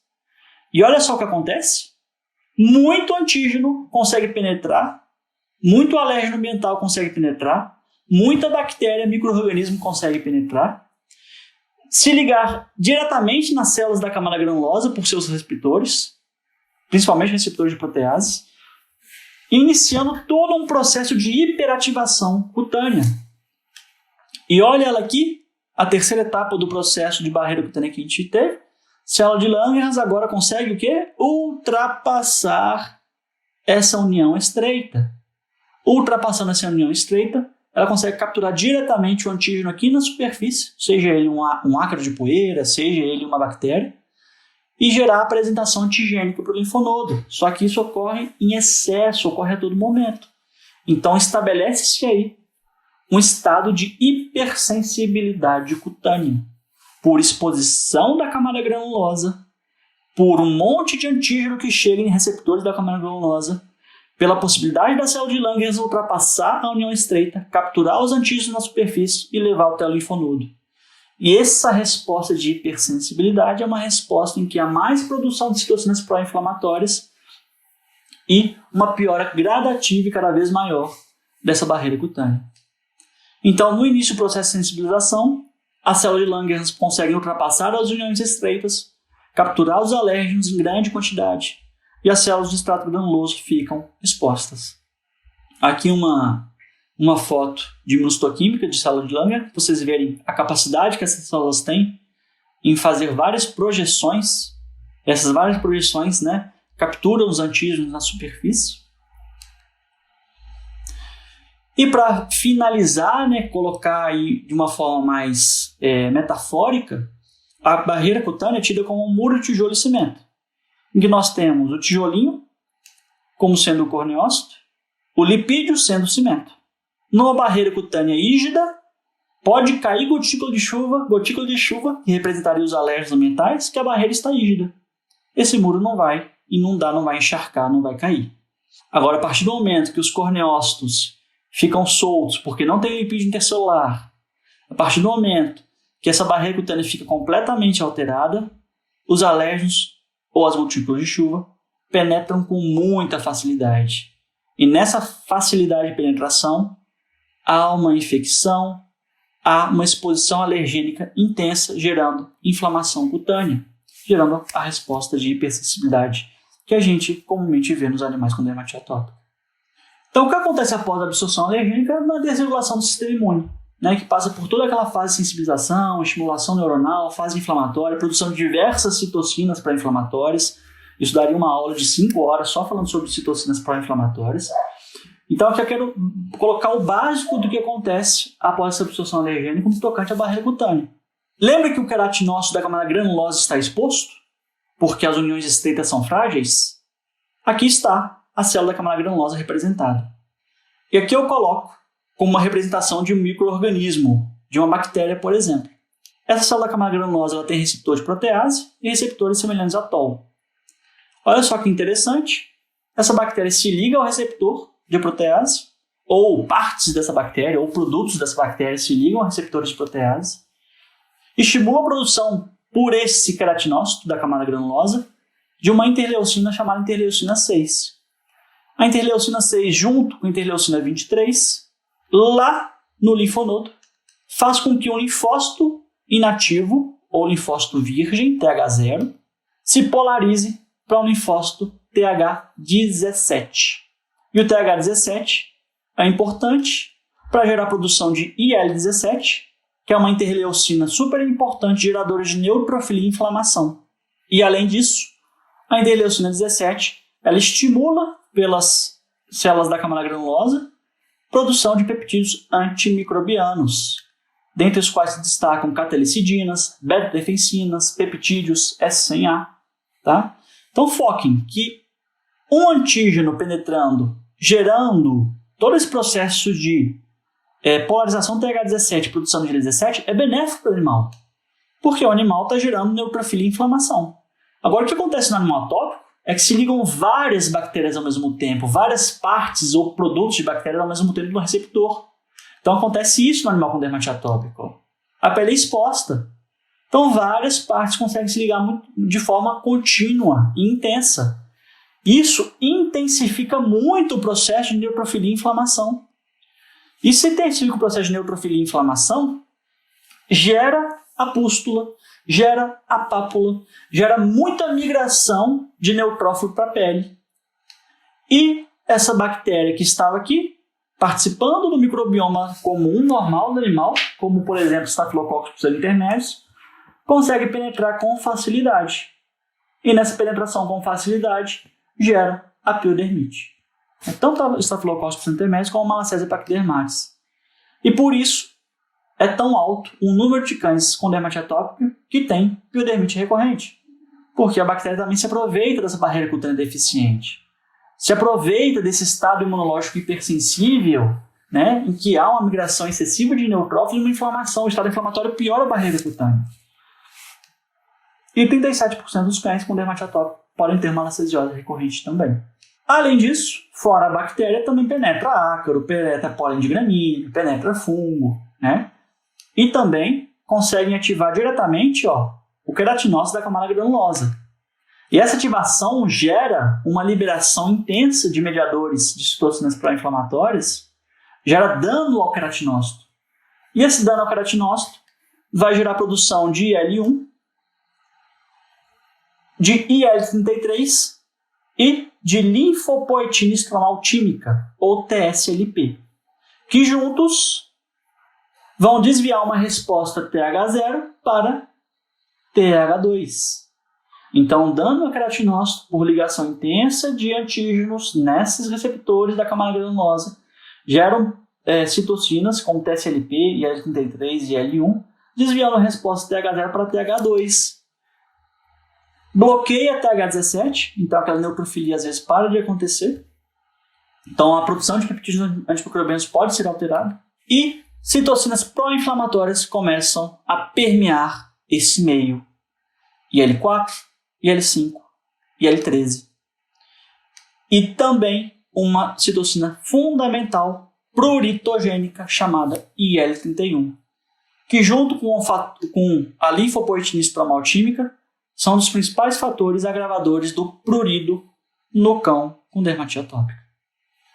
E olha só o que acontece. Muito antígeno consegue penetrar, muito alérgeno ambiental consegue penetrar, muita bactéria, micro-organismo consegue penetrar, se ligar diretamente nas células da camada granulosa por seus receptores, principalmente receptores de protease, iniciando todo um processo de hiperativação cutânea. E olha ela aqui, a terceira etapa do processo de barreira cutânea que a gente teve, célula de Langerhans agora consegue o quê? Ultrapassar essa união estreita. Ultrapassando essa união estreita, ela consegue capturar diretamente o antígeno aqui na superfície, seja ele um ácaro de poeira, seja ele uma bactéria, e gerar a apresentação antigênica para o linfonodo. Só que isso ocorre em excesso, ocorre a todo momento. Então estabelece-se aí um estado de hipersensibilidade cutânea, por exposição da camada granulosa, por um monte de antígeno que chega em receptores da camada granulosa, pela possibilidade da célula de Langerhans ultrapassar a união estreita, capturar os antígenos na superfície e levar até o linfonodo. E essa resposta de hipersensibilidade é uma resposta em que há mais produção de citocinas pró-inflamatórias e uma piora gradativa e cada vez maior dessa barreira cutânea. Então, no início do processo de sensibilização, a célula de Langerhans consegue ultrapassar as uniões estreitas, capturar os alérgenos em grande quantidade e as células de extrato granuloso ficam expostas. Aqui uma foto de imunohistoquímica de célula de Langerhans, para vocês verem a capacidade que essas células têm em fazer várias projeções. Essas várias projeções, né, capturam os antígenos na superfície. E para finalizar, né, colocar aí de uma forma mais metafórica, a barreira cutânea é tida como um muro de tijolo e cimento, em que nós temos o tijolinho como sendo o corneócito, o lipídio sendo o cimento. Numa barreira cutânea rígida, pode cair gotícula de chuva, que representaria os alérgenos ambientais, que a barreira está rígida. Esse muro não vai inundar, não vai encharcar, não vai cair. Agora, a partir do momento que os corneócitos ficam soltos porque não tem lipídio intercelular, a partir do momento que essa barreira cutânea fica completamente alterada, os alérgenos ou as gotículas de chuva penetram com muita facilidade. E nessa facilidade de penetração, há uma infecção, há uma exposição alergênica intensa, gerando inflamação cutânea, gerando a resposta de hipersensibilidade que a gente comumente vê nos animais com dermatite atópica. Então, o que acontece após a absorção alergênica é uma desregulação do sistema imune, né, que passa por toda aquela fase de sensibilização, estimulação neuronal, fase inflamatória, produção de diversas citocinas pró-inflamatórias. Isso daria uma aula de 5 horas só falando sobre citocinas pró-inflamatórias. Então, aqui eu quero colocar o básico do que acontece após essa absorção alergênica no tocante à barreira cutânea. Lembra que o queratinócito da camada granulosa está exposto? Porque as uniões estreitas são frágeis? Aqui está a célula da camada granulosa representada. E aqui eu coloco como uma representação de um micro-organismo, de uma bactéria, por exemplo. Essa célula da camada granulosa ela tem receptor de protease e receptores semelhantes a TOL. Olha só que interessante, essa bactéria se liga ao receptor de protease, ou partes dessa bactéria, ou produtos dessa bactéria se ligam a receptores de protease, estimula a produção por esse queratinócito da camada granulosa de uma interleucina chamada interleucina 6. A interleucina 6, junto com a interleucina 23, lá no linfonodo, faz com que um linfócito inativo, ou linfócito virgem, TH0, se polarize para um linfócito TH17. E o TH17 é importante para gerar a produção de IL-17, que é uma interleucina super importante, geradora de neutrofilia e inflamação. E além disso, a interleucina 17 ela estimula pelas células da camada granulosa produção de peptídeos antimicrobianos, dentre os quais se destacam catalicidinas, beta-defensinas, peptídeos S100A. Tá? Então foquem que um antígeno penetrando, gerando todo esse processo de polarização TH17 e produção de IL-17 é benéfico para o animal, porque o animal está gerando neutrofilia e inflamação. Agora, o que acontece no animal atópico é que se ligam várias bactérias ao mesmo tempo, várias partes ou produtos de bactérias ao mesmo tempo no receptor. Então, acontece isso no animal com dermatite atópica. A pele é exposta. Então, várias partes conseguem se ligar de forma contínua e intensa. Isso intensifica muito o processo de neutrofilia e inflamação. E se intensifica o processo de neutrofilia e inflamação, gera a pústula, gera a pápula, gera muita migração de neutrófilo para a pele. E essa bactéria que estava aqui participando do microbioma comum, normal do animal, como por exemplo Staphylococcus intermédios, consegue penetrar com facilidade. E nessa penetração com facilidade gera a piodermite. Tanto o Staphylococcus intermédios como a Malassezia pachydermatis. E por isso é tão alto o número de cães com dermatite atópica que tem piodermite recorrente. Porque a bactéria também se aproveita dessa barreira cutânea deficiente. Se aproveita desse estado imunológico hipersensível, né, em que há uma migração excessiva de neutrófilos e uma inflamação. O estado inflamatório piora a barreira cutânea. E 37% dos cães com dermatite atópica podem ter malassesiose recorrente também. Além disso, fora a bactéria, também penetra ácaro, penetra pólen de gramínea, penetra fungo, né? E também conseguem ativar diretamente o queratinócito da camada granulosa. E essa ativação gera uma liberação intensa de mediadores de citocinas pró-inflamatórias, gera dano ao queratinócito. E esse dano ao queratinócito vai gerar produção de IL-1, de IL-33 e de linfopoetina estromal tímica, ou TSLP, que juntos vão desviar uma resposta TH0 para TH2. Então, dano ao queratinócito por ligação intensa de antígenos nesses receptores da camada granulosa geram citocinas como TSLP, IL-33 e IL-1, desviando a resposta TH0 para TH2. Bloqueia TH17, então aquela neutrofilia às vezes para de acontecer. Então a produção de peptídeos antimicrobianos pode ser alterada. E citocinas pró-inflamatórias começam a permear esse meio. IL-4, IL-5, IL-13. E também uma citocina fundamental pruritogênica chamada IL-31, que junto com a linfopoetina estromal tímica são dos principais fatores agravadores do prurido no cão com dermatite atópica.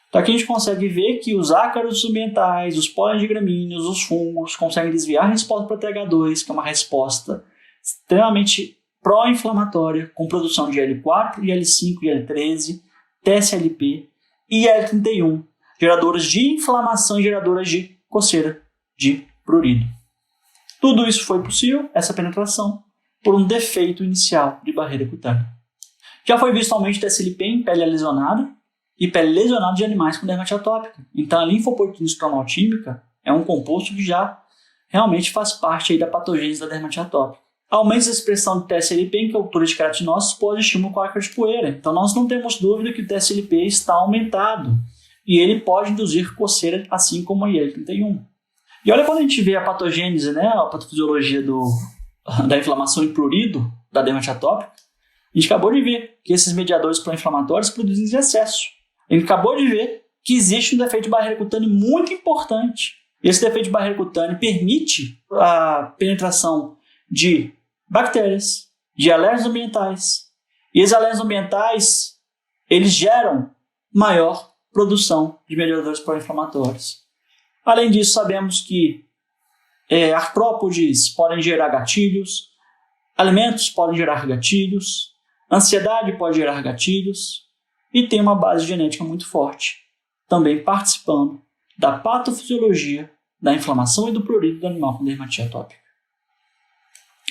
Então aqui a gente consegue ver que os ácaros ambientais, os pólen de gramíneos, os fungos conseguem desviar a resposta para TH2, que é uma resposta extremamente pró-inflamatória, com produção de IL-4, IL-5, IL-13, TSLP e IL-31, geradoras de inflamação e geradoras de coceira de prurido. Tudo isso foi possível, essa penetração, por um defeito inicial de barreira cutânea. Já foi visto aumento de TSLP em pele lesionada e pele lesionada de animais com dermatite atópica. Então a linfopoetina estromal tímica é um composto que já realmente faz parte aí da patogênese da dermatite atópica. Aumento da expressão de TSLP em cultura de queratinócitos pode estimular com ácaro de poeira. Então nós não temos dúvida que o TSLP está aumentado e ele pode induzir coceira, assim como o IL-31. E olha quando a gente vê a patogênese, né, a patofisiologia da inflamação em prurido da dermatite atópica, a gente acabou de ver que esses mediadores pró-inflamatórios produzem em excesso. A gente acabou de ver que existe um defeito de barreira cutânea muito importante. Esse defeito de barreira cutânea permite a penetração de bactérias, de alérgenos ambientais. E esses alérgenos ambientais, eles geram maior produção de mediadores pró-inflamatórios. Além disso, sabemos que artrópodes podem gerar gatilhos, alimentos podem gerar gatilhos, ansiedade pode gerar gatilhos e tem uma base genética muito forte, também participando da patofisiologia da inflamação e do prurido do animal com dermatite atópica.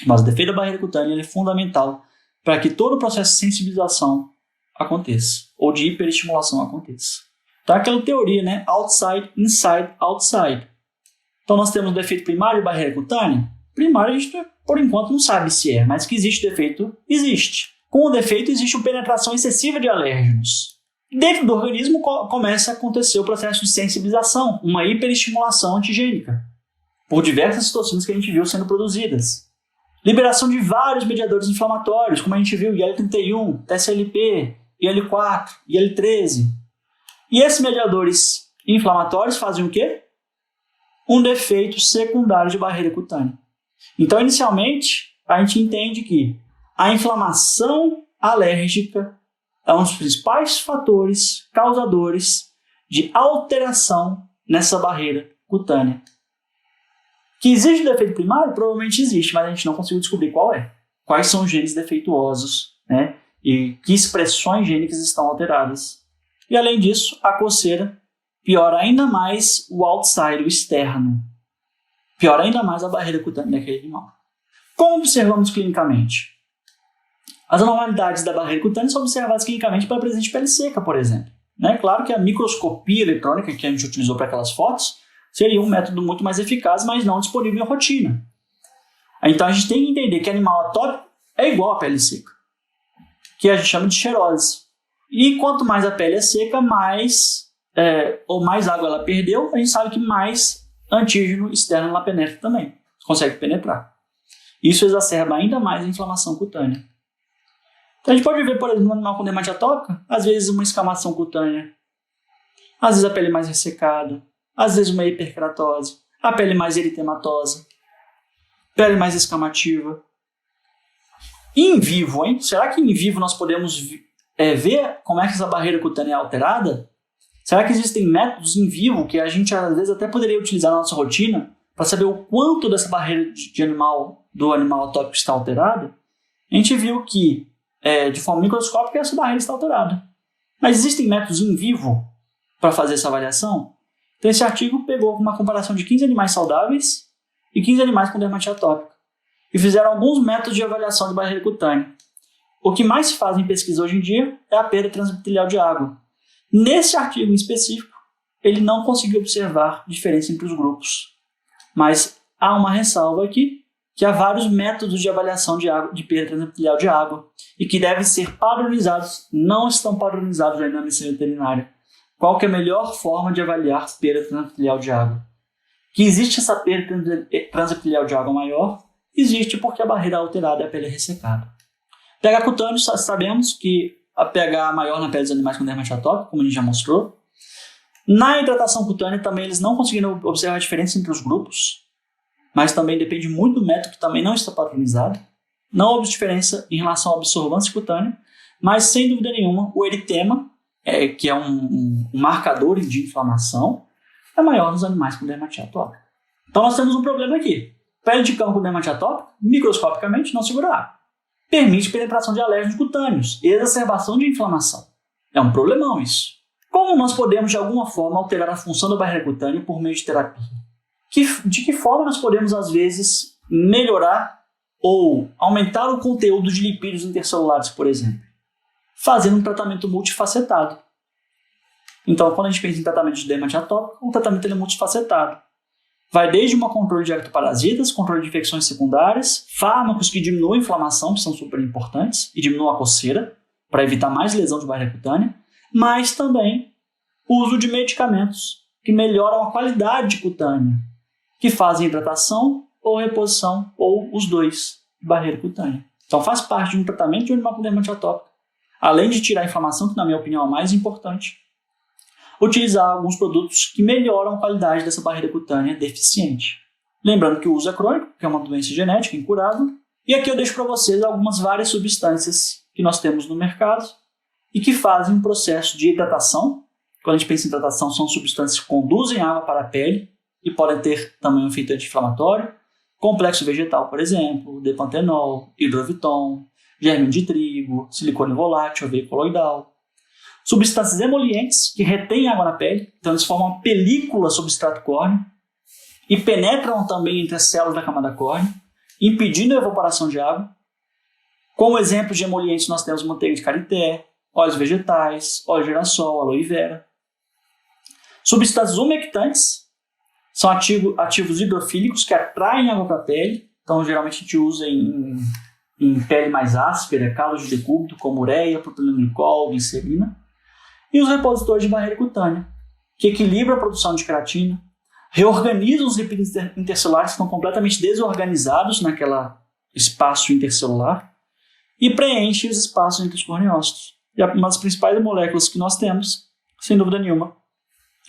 Mas o defeito da barreira cutânea é fundamental para que todo o processo de sensibilização aconteça, ou de hiperestimulação aconteça. Então, aquela teoria, né? Outside, inside, outside. Então, nós temos o defeito primário de barreira cutânea. Primário, a gente, por enquanto, não sabe se é, mas que existe defeito, existe. Com o defeito, existe uma penetração excessiva de alérgenos. Dentro do organismo, começa a acontecer o processo de sensibilização, uma hiperestimulação antigênica, por diversas citocinas que a gente viu sendo produzidas. Liberação de vários mediadores inflamatórios, como a gente viu, IL-31, TSLP, IL-4, IL-13. E esses mediadores inflamatórios fazem o quê? Um defeito secundário de barreira cutânea. Então, inicialmente, a gente entende que a inflamação alérgica é um dos principais fatores causadores de alteração nessa barreira cutânea. Que existe defeito primário? Provavelmente existe, mas a gente não conseguiu descobrir qual é. Quais são os genes defeituosos, né? E que expressões gênicas estão alteradas. E além disso, a coceira piora ainda mais o outside, o externo. Piora ainda mais a barreira cutânea daquele animal. Como observamos clinicamente? As anormalidades da barreira cutânea são observadas clinicamente pela presença de pele seca, por exemplo. Claro que a microscopia eletrônica que a gente utilizou para aquelas fotos seria um método muito mais eficaz, mas não disponível em rotina. Então a gente tem que entender que animal atópico é igual à pele seca, que a gente chama de xerose. E quanto mais a pele é seca, mais água ela perdeu, a gente sabe que mais antígeno externo ela penetra também, consegue penetrar. Isso exacerba ainda mais a inflamação cutânea. Então a gente pode ver, por exemplo, um animal com dermatite atópica, às vezes uma escamação cutânea, às vezes a pele mais ressecada, às vezes uma hiperkeratose, a pele mais eritematosa, pele mais escamativa. Em vivo, hein? Será que em vivo nós podemos ver como é que essa barreira cutânea é alterada? Será que existem métodos em vivo que a gente às vezes até poderia utilizar na nossa rotina para saber o quanto dessa barreira do animal atópico está alterada? A gente viu que, de forma microscópica, essa barreira está alterada. Mas existem métodos em vivo para fazer essa avaliação? Então esse artigo pegou uma comparação de 15 animais saudáveis e 15 animais com dermatite atópica e fizeram alguns métodos de avaliação de barreira cutânea. O que mais se faz em pesquisa hoje em dia é a perda transepitelial de água. Nesse artigo em específico, ele não conseguiu observar diferença entre os grupos. Mas há uma ressalva aqui, que há vários métodos de avaliação de perda transepitelial de água e que devem ser padronizados, não estão padronizados ainda na medicina veterinária. Qual que é a melhor forma de avaliar perda transepitelial de água? Que existe essa perda transepitelial de água maior, existe porque a barreira alterada é a pele ressecada. pH cutâneo, sabemos que a pH maior na pele dos animais com dermatite atópica, como a gente já mostrou. Na hidratação cutânea também eles não conseguiram observar a diferença entre os grupos, mas também depende muito do método que também não está padronizado. Não houve diferença em relação à absorvância cutânea, mas sem dúvida nenhuma o eritema, que é um marcador de inflamação, é maior nos animais com dermatite atópica. Então nós temos um problema aqui. Pele de cão com dermatite atópica, microscopicamente, não segura água. Permite penetração de alérgenos cutâneos, exacerbação de inflamação. É um problemão isso. Como nós podemos, de alguma forma, alterar a função da barreira cutânea por meio de terapia? De que forma nós podemos, às vezes, melhorar ou aumentar o conteúdo de lipídios intercelulares, por exemplo? Fazendo um tratamento multifacetado. Então, quando a gente pensa em tratamento de dermatite atópica, o tratamento é multifacetado. Vai desde um controle de ectoparasitas, controle de infecções secundárias, fármacos que diminuem a inflamação, que são super importantes, e diminuem a coceira, para evitar mais lesão de barreira cutânea, mas também o uso de medicamentos que melhoram a qualidade cutânea, que fazem hidratação ou reposição, ou os dois, de barreira cutânea. Então faz parte de um tratamento de um animal com dermatite atópica. Além de tirar a inflamação, que na minha opinião é o mais importante, utilizar alguns produtos que melhoram a qualidade dessa barreira cutânea deficiente. Lembrando que o uso é crônico, que é uma doença genética incurável, e aqui eu deixo para vocês algumas várias substâncias que nós temos no mercado e que fazem um processo de hidratação. Quando a gente pensa em hidratação, são substâncias que conduzem água para a pele e podem ter também um efeito anti-inflamatório. Complexo vegetal, por exemplo, depantenol, hidroviton, germe de trigo, silicone volátil, aveia coloidal. Substâncias emolientes que retêm água na pele, então eles formam uma película sobre o extrato córneo e penetram também entre as células da camada córnea, impedindo a evaporação de água. Como exemplo de emolientes nós temos manteiga de karité, óleos vegetais, óleo de girassol, aloe vera. Substâncias umectantes são ativos hidrofílicos que atraem água para a pele, então geralmente a gente usa em pele mais áspera, caldo de decúbito, como ureia, propilenoglicol, glicerina. E os repositores de barreira cutânea, que equilibram a produção de queratina, reorganizam os lipídios intercelulares que estão completamente desorganizados naquele espaço intercelular e preenchem os espaços entre os corneócitos. E uma das principais moléculas que nós temos, sem dúvida nenhuma,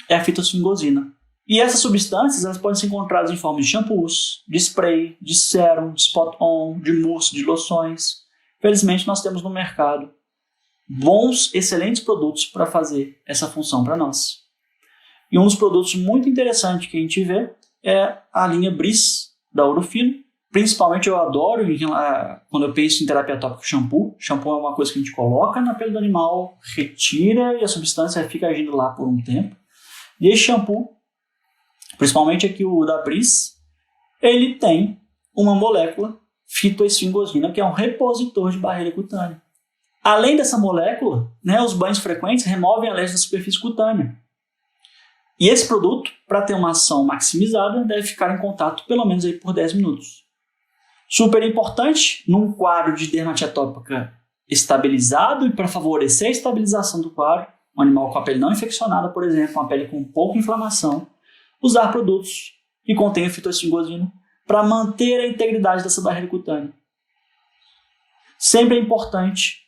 é a fitosfingosina. E essas substâncias elas podem ser encontradas em forma de shampoos, de spray, de sérum, de spot-on, de mousse, de loções. Felizmente nós temos no mercado bons, excelentes produtos para fazer essa função para nós. E um dos produtos muito interessantes que a gente vê é a linha Briz da Ouro Fino. Principalmente eu adoro quando eu penso em terapia tópica shampoo. Shampoo é uma coisa que a gente coloca na pele do animal, retira e a substância fica agindo lá por um tempo. E esse shampoo, principalmente aqui o da Briz, ele tem uma molécula fitoesfingosina, que é um repositor de barreira cutânea. Além dessa molécula, né, os banhos frequentes removem alergens da superfície cutânea. E esse produto, para ter uma ação maximizada, deve ficar em contato pelo menos aí por 10 minutos. Super importante, num quadro de dermatite atópica estabilizado e para favorecer a estabilização do quadro, um animal com a pele não infeccionada, por exemplo, uma pele com pouca inflamação, usar produtos que contenham fitoesfingosina para manter a integridade dessa barreira cutânea. Sempre é importante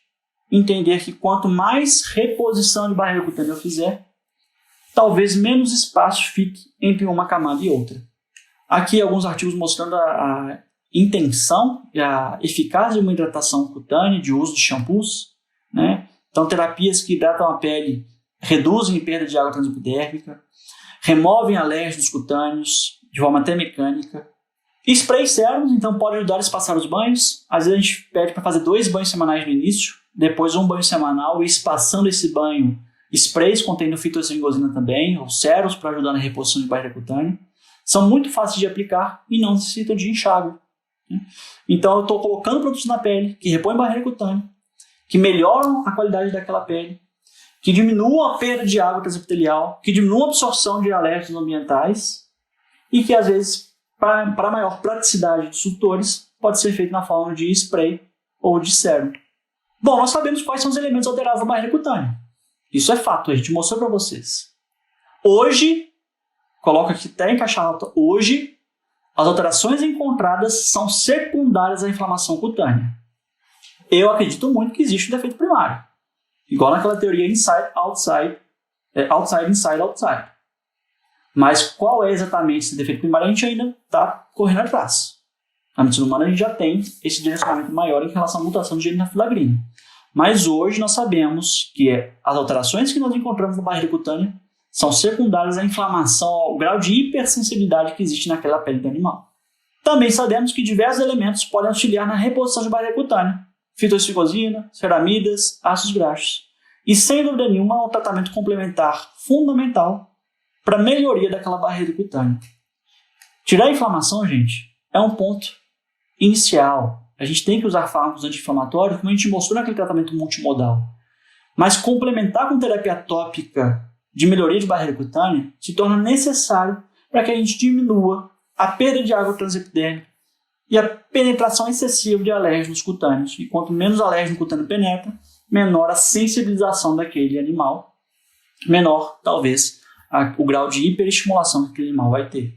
entender que quanto mais reposição de barreira cutânea eu fizer, talvez menos espaço fique entre uma camada e outra. Aqui alguns artigos mostrando a intenção e a eficácia de uma hidratação cutânea, de uso de shampoos, né? Então, terapias que hidratam a pele reduzem a perda de água transepidérmica, removem alérgenos cutâneos de forma até mecânica. Sprays sérumos, então, pode ajudar a espaçar os banhos. Às vezes a gente pede para fazer 2 banhos semanais no início, depois um banho semanal e espaçando esse banho, sprays contendo fitoesfingosina também, ou sérums para ajudar na reposição de barreira cutânea. São muito fáceis de aplicar e não necessitam de enxágue. Então eu estou colocando produtos na pele que repõem barreira cutânea, que melhoram a qualidade daquela pele, que diminuam a perda de água transepitelial, que diminuam a absorção de alérgenos ambientais e que às vezes, para maior praticidade dos tutores, pode ser feito na forma de spray ou de sérum. Bom, nós sabemos quais são os elementos alterados da barreira cutânea. Isso é fato, a gente mostrou para vocês. Hoje, coloca aqui até em caixa alta, hoje, as alterações encontradas são secundárias à inflamação cutânea. Eu acredito muito que existe um defeito primário. Igual naquela teoria inside, outside, inside, outside. Mas qual é exatamente esse defeito primário? A gente ainda está correndo atrás. Na medicina humana a gente já tem esse direcionamento maior em relação à mutação de gene na filagrina. Mas hoje nós sabemos que as alterações que nós encontramos na barreira cutânea são secundárias à inflamação, ao grau de hipersensibilidade que existe naquela pele do animal. Também sabemos que diversos elementos podem auxiliar na reposição de barreira cutânea. Fitoesfingosina, ceramidas, ácidos graxos. E sem dúvida nenhuma, um tratamento complementar fundamental para a melhoria daquela barreira cutânea. Tirar a inflamação, gente, é um ponto inicial. A gente tem que usar fármacos anti-inflamatórios, como a gente mostrou naquele tratamento multimodal. Mas complementar com terapia tópica de melhoria de barreira cutânea se torna necessário para que a gente diminua a perda de água transepidérmica e a penetração excessiva de alérgenos cutâneos. E quanto menos alérgeno cutâneo penetra, menor a sensibilização daquele animal, menor, talvez, o grau de hiperestimulação que aquele animal vai ter.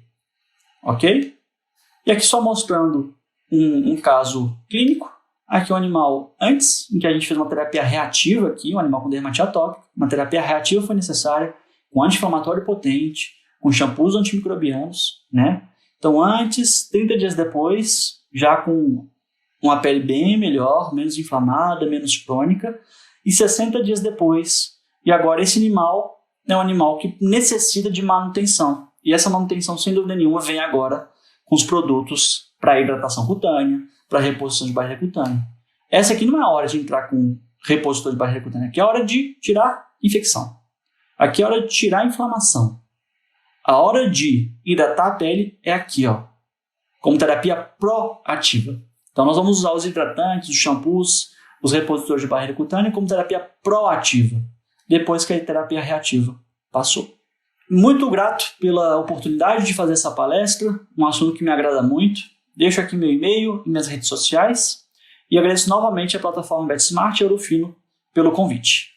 Ok? E aqui só mostrando um caso clínico. Aqui o animal, antes, em que a gente fez uma terapia reativa aqui, um animal com dermatite atópica, uma terapia reativa foi necessária, com anti-inflamatório potente, com shampoos antimicrobianos, né? Então antes, 30 dias depois, já com uma pele bem melhor, menos inflamada, menos crônica, e 60 dias depois, e agora esse animal é um animal que necessita de manutenção, e essa manutenção, sem dúvida nenhuma, vem agora com os produtos para hidratação cutânea, para reposição de barreira cutânea. Essa aqui não é a hora de entrar com repositor de barreira cutânea, aqui é a hora de tirar infecção. Aqui é a hora de tirar a inflamação. A hora de hidratar a pele é aqui, ó, como terapia proativa. Então nós vamos usar os hidratantes, os shampoos, os repositores de barreira cutânea como terapia proativa, depois que a terapia reativa passou. Muito grato pela oportunidade de fazer essa palestra, um assunto que me agrada muito. Deixo aqui meu e-mail e minhas redes sociais e agradeço novamente a plataforma BetSmart e Ourofino pelo convite.